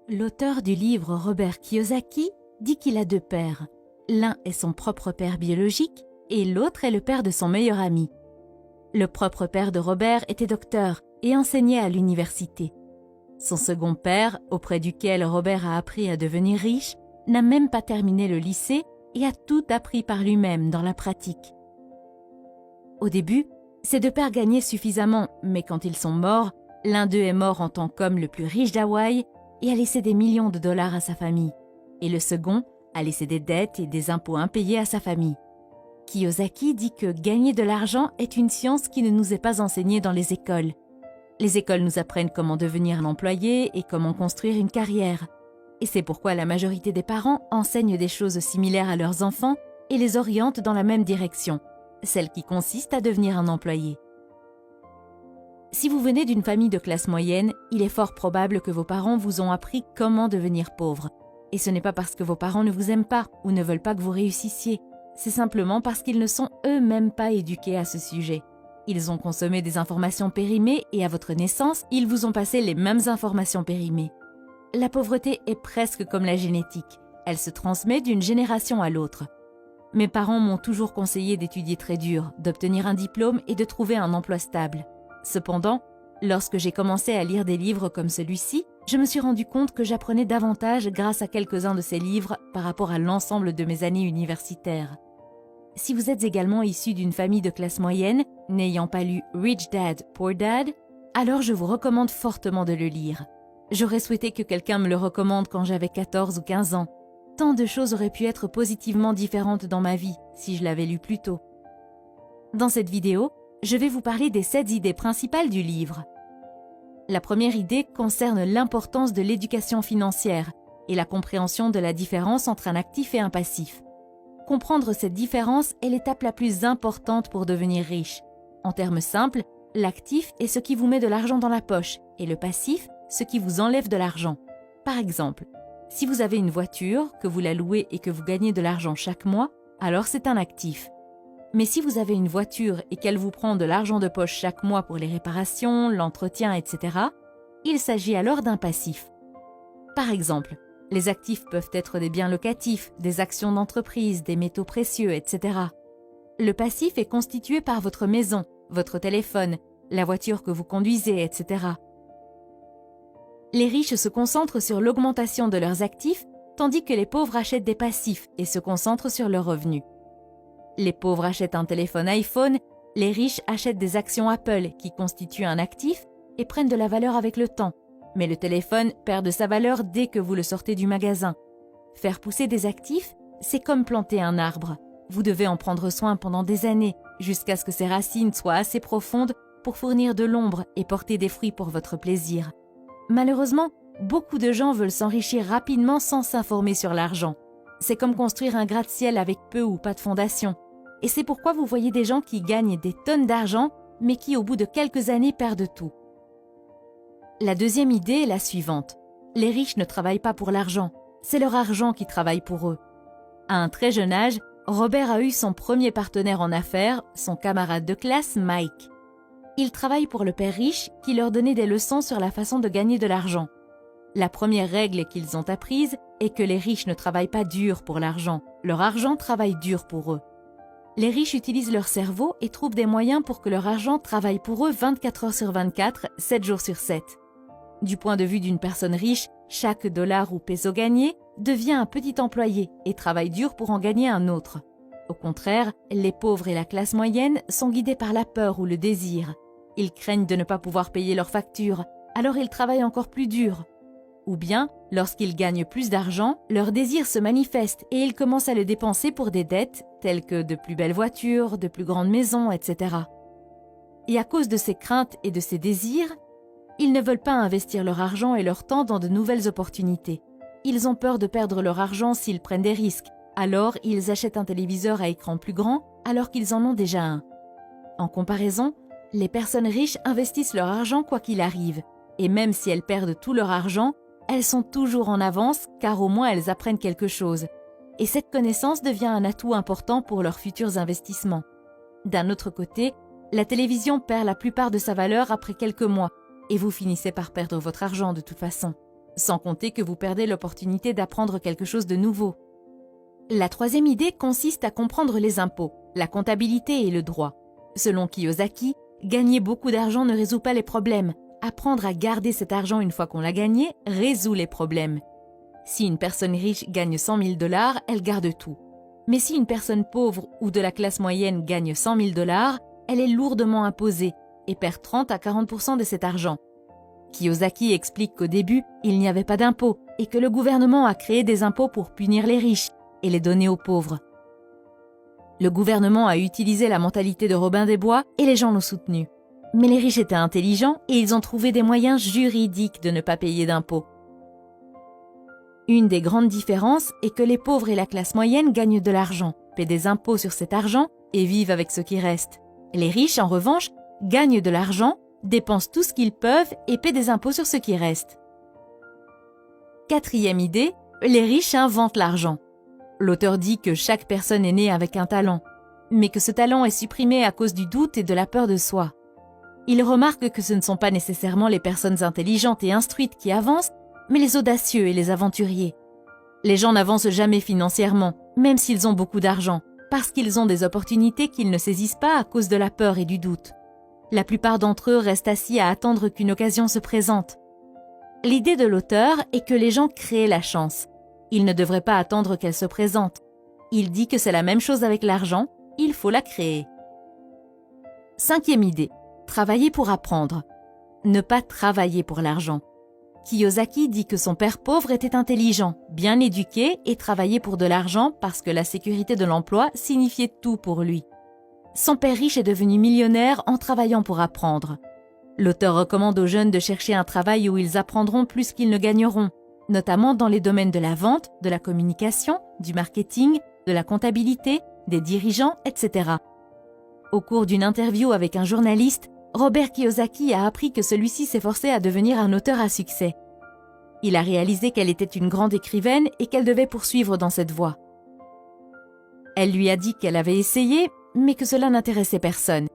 L'auteur du livre Robert Kiyosaki dit qu'il a deux pères. L'un est son propre père biologique et l'autre est le père de son meilleur ami. Le propre père de Robert était docteur et enseignait à l'université. Son second père, auprès duquel Robert a appris à devenir riche, n'a même pas terminé le lycée et a tout appris par lui-même dans la pratique. Au début, ces deux pères gagnaient suffisamment, mais quand ils sont morts, l'un d'eux est mort en tant qu'homme le plus riche d'Hawaï et a laissé des millions de dollars à sa famille, et le second a laissé des dettes et des impôts impayés à sa famille. Kiyosaki dit que gagner de l'argent est une science qui ne nous est pas enseignée dans les écoles. Les écoles nous apprennent comment devenir un employé et comment construire une carrière. Et c'est pourquoi la majorité des parents enseignent des choses similaires à leurs enfants et les orientent dans la même direction, celle qui consiste à devenir un employé. Si vous venez d'une famille de classe moyenne, il est fort probable que vos parents vous ont appris comment devenir pauvre. Et ce n'est pas parce que vos parents ne vous aiment pas ou ne veulent pas que vous réussissiez. C'est simplement parce qu'ils ne sont eux-mêmes pas éduqués à ce sujet. Ils ont consommé des informations périmées et à votre naissance, ils vous ont passé les mêmes informations périmées. La pauvreté est presque comme la génétique. Elle se transmet d'une génération à l'autre. Mes parents m'ont toujours conseillé d'étudier très dur, d'obtenir un diplôme et de trouver un emploi stable. Cependant, lorsque j'ai commencé à lire des livres comme celui-ci, je me suis rendu compte que j'apprenais davantage grâce à quelques-uns de ces livres par rapport à l'ensemble de mes années universitaires. Si vous êtes également issu d'une famille de classe moyenne, n'ayant pas lu Rich Dad, Poor Dad, alors je vous recommande fortement de le lire. J'aurais souhaité que quelqu'un me le recommande quand j'avais 14 ou 15 ans. Tant de choses auraient pu être positivement différentes dans ma vie si je l'avais lu plus tôt. Dans cette vidéo, je vais vous parler des 7 idées principales du livre. La première idée concerne l'importance de l'éducation financière et la compréhension de la différence entre un actif et un passif. Comprendre cette différence est l'étape la plus importante pour devenir riche. En termes simples, l'actif est ce qui vous met de l'argent dans la poche et le passif, ce qui vous enlève de l'argent. Par exemple, si vous avez une voiture, que vous la louez et que vous gagnez de l'argent chaque mois, alors c'est un actif. Mais si vous avez une voiture et qu'elle vous prend de l'argent de poche chaque mois pour les réparations, l'entretien, etc., il s'agit alors d'un passif. Par exemple, les actifs peuvent être des biens locatifs, des actions d'entreprise, des métaux précieux, etc. Le passif est constitué par votre maison, votre téléphone, la voiture que vous conduisez, etc. Les riches se concentrent sur l'augmentation de leurs actifs, tandis que les pauvres achètent des passifs et se concentrent sur leurs revenus. Les pauvres achètent un téléphone iPhone, les riches achètent des actions Apple qui constituent un actif et prennent de la valeur avec le temps. Mais le téléphone perd de sa valeur dès que vous le sortez du magasin. Faire pousser des actifs, c'est comme planter un arbre. Vous devez en prendre soin pendant des années, jusqu'à ce que ses racines soient assez profondes pour fournir de l'ombre et porter des fruits pour votre plaisir. Malheureusement, beaucoup de gens veulent s'enrichir rapidement sans s'informer sur l'argent. C'est comme construire un gratte-ciel avec peu ou pas de fondation. Et c'est pourquoi vous voyez des gens qui gagnent des tonnes d'argent, mais qui au bout de quelques années perdent tout. La deuxième idée est la suivante. Les riches ne travaillent pas pour l'argent, c'est leur argent qui travaille pour eux. À un très jeune âge, Robert a eu son premier partenaire en affaires, son camarade de classe Mike. Ils travaillent pour le père riche qui leur donnait des leçons sur la façon de gagner de l'argent. La première règle qu'ils ont apprise est que les riches ne travaillent pas dur pour l'argent, leur argent travaille dur pour eux. Les riches utilisent leur cerveau et trouvent des moyens pour que leur argent travaille pour eux 24 heures sur 24, 7 jours sur 7. Du point de vue d'une personne riche, chaque dollar ou peso gagné devient un petit employé et travaille dur pour en gagner un autre. Au contraire, les pauvres et la classe moyenne sont guidés par la peur ou le désir. Ils craignent de ne pas pouvoir payer leurs factures, alors ils travaillent encore plus dur. Ou bien, lorsqu'ils gagnent plus d'argent, leur désir se manifeste et ils commencent à le dépenser pour des dettes, telles que de plus belles voitures, de plus grandes maisons, etc. Et à cause de ces craintes et de ces désirs, ils ne veulent pas investir leur argent et leur temps dans de nouvelles opportunités. Ils ont peur de perdre leur argent s'ils prennent des risques, alors ils achètent un téléviseur à écran plus grand alors qu'ils en ont déjà un. En comparaison, les personnes riches investissent leur argent quoi qu'il arrive, et même si elles perdent tout leur argent, elles sont toujours en avance car au moins elles apprennent quelque chose. Et cette connaissance devient un atout important pour leurs futurs investissements. D'un autre côté, la télévision perd la plupart de sa valeur après quelques mois, et vous finissez par perdre votre argent de toute façon. sans compter que vous perdez l'opportunité d'apprendre quelque chose de nouveau. La troisième idée consiste à comprendre les impôts, la comptabilité et le droit. Selon Kiyosaki, gagner beaucoup d'argent ne résout pas les problèmes. Apprendre à garder cet argent une fois qu'on l'a gagné résout les problèmes. Si une personne riche gagne 100 000 $, elle garde tout. Mais si une personne pauvre ou de la classe moyenne gagne 100 000 $, elle est lourdement imposée et perd 30 à 40% de cet argent. Kiyosaki explique qu'au début, il n'y avait pas d'impôts et que le gouvernement a créé des impôts pour punir les riches et les donner aux pauvres. Le gouvernement a utilisé la mentalité de Robin des Bois et les gens l'ont soutenu. Mais les riches étaient intelligents et ils ont trouvé des moyens juridiques de ne pas payer d'impôts. Une des grandes différences est que les pauvres et la classe moyenne gagnent de l'argent, paient des impôts sur cet argent et vivent avec ce qui reste. Les riches, en revanche, gagnent de l'argent, dépensent tout ce qu'ils peuvent et paient des impôts sur ce qui reste. Quatrième idée, les riches inventent l'argent. L'auteur dit que chaque personne est née avec un talent, mais que ce talent est supprimé à cause du doute et de la peur de soi. Il remarque que ce ne sont pas nécessairement les personnes intelligentes et instruites qui avancent, mais les audacieux et les aventuriers. Les gens n'avancent jamais financièrement, même s'ils ont beaucoup d'argent, parce qu'ils ont des opportunités qu'ils ne saisissent pas à cause de la peur et du doute. La plupart d'entre eux restent assis à attendre qu'une occasion se présente. L'idée de l'auteur est que les gens créent la chance. Ils ne devraient pas attendre qu'elle se présente. Il dit que c'est la même chose avec l'argent, il faut la créer. Cinquième idée, travailler pour apprendre. Ne pas travailler pour l'argent. Kiyosaki dit que son père pauvre était intelligent, bien éduqué et travaillait pour de l'argent parce que la sécurité de l'emploi signifiait tout pour lui. Son père riche est devenu millionnaire en travaillant pour apprendre. L'auteur recommande aux jeunes de chercher un travail où ils apprendront plus qu'ils ne gagneront, notamment dans les domaines de la vente, de la communication, du marketing, de la comptabilité, des dirigeants, etc. Au cours d'une interview avec un journaliste, Robert Kiyosaki a appris que celui-ci s'efforçait à devenir un auteur à succès. Il a réalisé qu'elle était une grande écrivaine et qu'elle devait poursuivre dans cette voie. Elle lui a dit qu'elle avait essayé, mais que cela n'intéressait personne.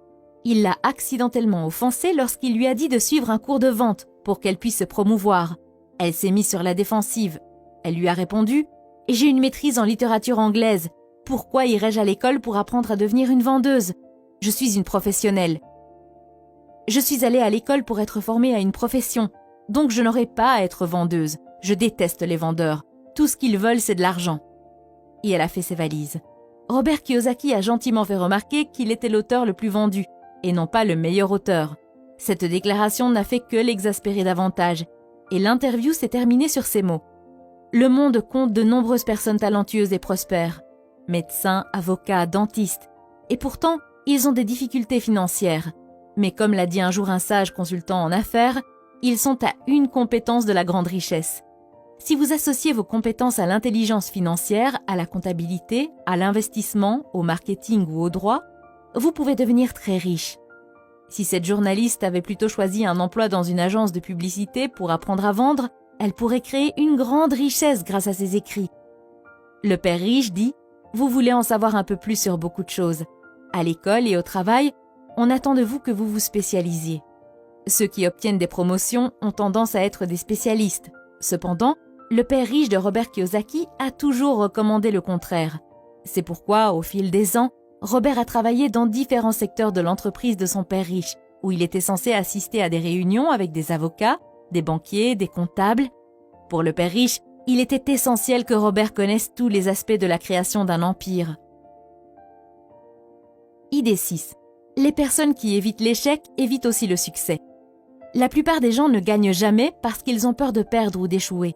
Il l'a accidentellement offensée lorsqu'il lui a dit de suivre un cours de vente pour qu'elle puisse se promouvoir. Elle s'est mise sur la défensive. Elle lui a répondu « J'ai une maîtrise en littérature anglaise. Pourquoi irais-je à l'école pour apprendre à devenir une vendeuse ? Je suis une professionnelle. Je suis allée à l'école pour être formée à une profession, donc je n'aurai pas à être vendeuse. Je déteste les vendeurs. Tout ce qu'ils veulent, c'est de l'argent. » Et elle a fait ses valises. Robert Kiyosaki a gentiment fait remarquer qu'il était l'auteur le plus vendu, et non pas le meilleur auteur. Cette déclaration n'a fait que l'exaspérer davantage, et l'interview s'est terminée sur ces mots. Le monde compte de nombreuses personnes talentueuses et prospères. Médecins, avocats, dentistes. Et pourtant, ils ont des difficultés financières. Mais comme l'a dit un jour un sage consultant en affaires, ils sont à une compétence de la grande richesse. Si vous associez vos compétences à l'intelligence financière, à la comptabilité, à l'investissement, au marketing ou au droit, vous pouvez devenir très riche. Si cette journaliste avait plutôt choisi un emploi dans une agence de publicité pour apprendre à vendre, elle pourrait créer une grande richesse grâce à ses écrits. Le père riche dit « Vous voulez en savoir un peu plus sur beaucoup de choses. À l'école et au travail, on attend de vous que vous vous spécialisiez. Ceux qui obtiennent des promotions ont tendance à être des spécialistes. Cependant, le père riche de Robert Kiyosaki a toujours recommandé le contraire. C'est pourquoi, au fil des ans, Robert a travaillé dans différents secteurs de l'entreprise de son père riche, où il était censé assister à des réunions avec des avocats, des banquiers, des comptables. Pour le père riche, il était essentiel que Robert connaisse tous les aspects de la création d'un empire. Idée 6. Les personnes qui évitent l'échec évitent aussi le succès. La plupart des gens ne gagnent jamais parce qu'ils ont peur de perdre ou d'échouer.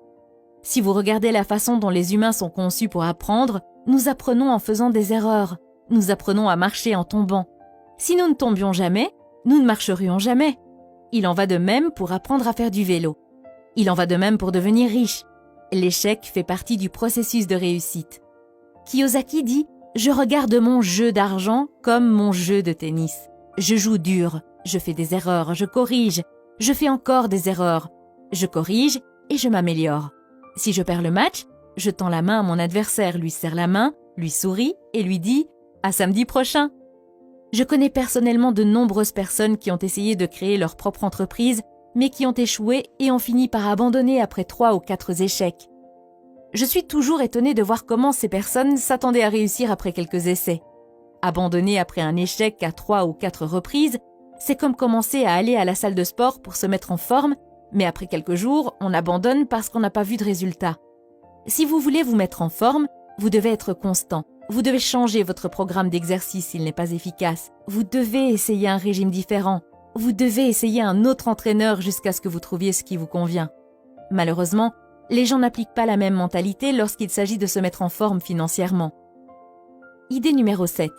Si vous regardez la façon dont les humains sont conçus pour apprendre, nous apprenons en faisant des erreurs. Nous apprenons à marcher en tombant. Si nous ne tombions jamais, nous ne marcherions jamais. Il en va de même pour apprendre à faire du vélo. Il en va de même pour devenir riche. L'échec fait partie du processus de réussite. Kiyosaki dit « Je regarde mon jeu d'argent comme mon jeu de tennis. Je joue dur, je fais des erreurs, je corrige, je fais encore des erreurs. Je corrige et je m'améliore. Si je perds le match, je tends la main à mon adversaire, lui serre la main, lui souris et lui dis « À samedi prochain ». Je connais personnellement de nombreuses personnes qui ont essayé de créer leur propre entreprise mais qui ont échoué et ont fini par abandonner après 3 ou 4 échecs. Je suis toujours étonnée de voir comment ces personnes s'attendaient à réussir après quelques essais. Abandonner après un échec à 3 ou 4 reprises, c'est comme commencer à aller à la salle de sport pour se mettre en forme, mais après quelques jours, on abandonne parce qu'on n'a pas vu de résultat. Si vous voulez vous mettre en forme, vous devez être constant. Vous devez changer votre programme d'exercice s'il n'est pas efficace. Vous devez essayer un régime différent. Vous devez essayer un autre entraîneur jusqu'à ce que vous trouviez ce qui vous convient. Malheureusement, les gens n'appliquent pas la même mentalité lorsqu'il s'agit de se mettre en forme financièrement. Idée numéro 7.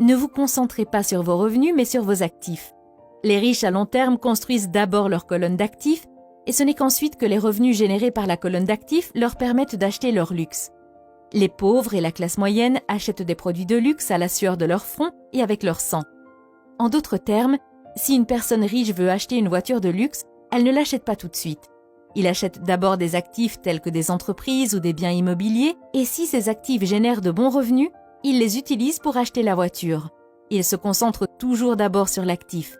Ne vous concentrez pas sur vos revenus, mais sur vos actifs. Les riches à long terme construisent d'abord leur colonne d'actifs, et ce n'est qu'ensuite que les revenus générés par la colonne d'actifs leur permettent d'acheter leur luxe. Les pauvres et la classe moyenne achètent des produits de luxe à la sueur de leur front et avec leur sang. En d'autres termes, si une personne riche veut acheter une voiture de luxe, elle ne l'achète pas tout de suite. Il achète d'abord des actifs tels que des entreprises ou des biens immobiliers, et si ces actifs génèrent de bons revenus, il les utilise pour acheter la voiture. Il se concentre toujours d'abord sur l'actif.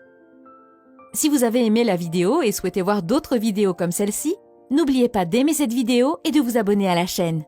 Si vous avez aimé la vidéo et souhaitez voir d'autres vidéos comme celle-ci, n'oubliez pas d'aimer cette vidéo et de vous abonner à la chaîne.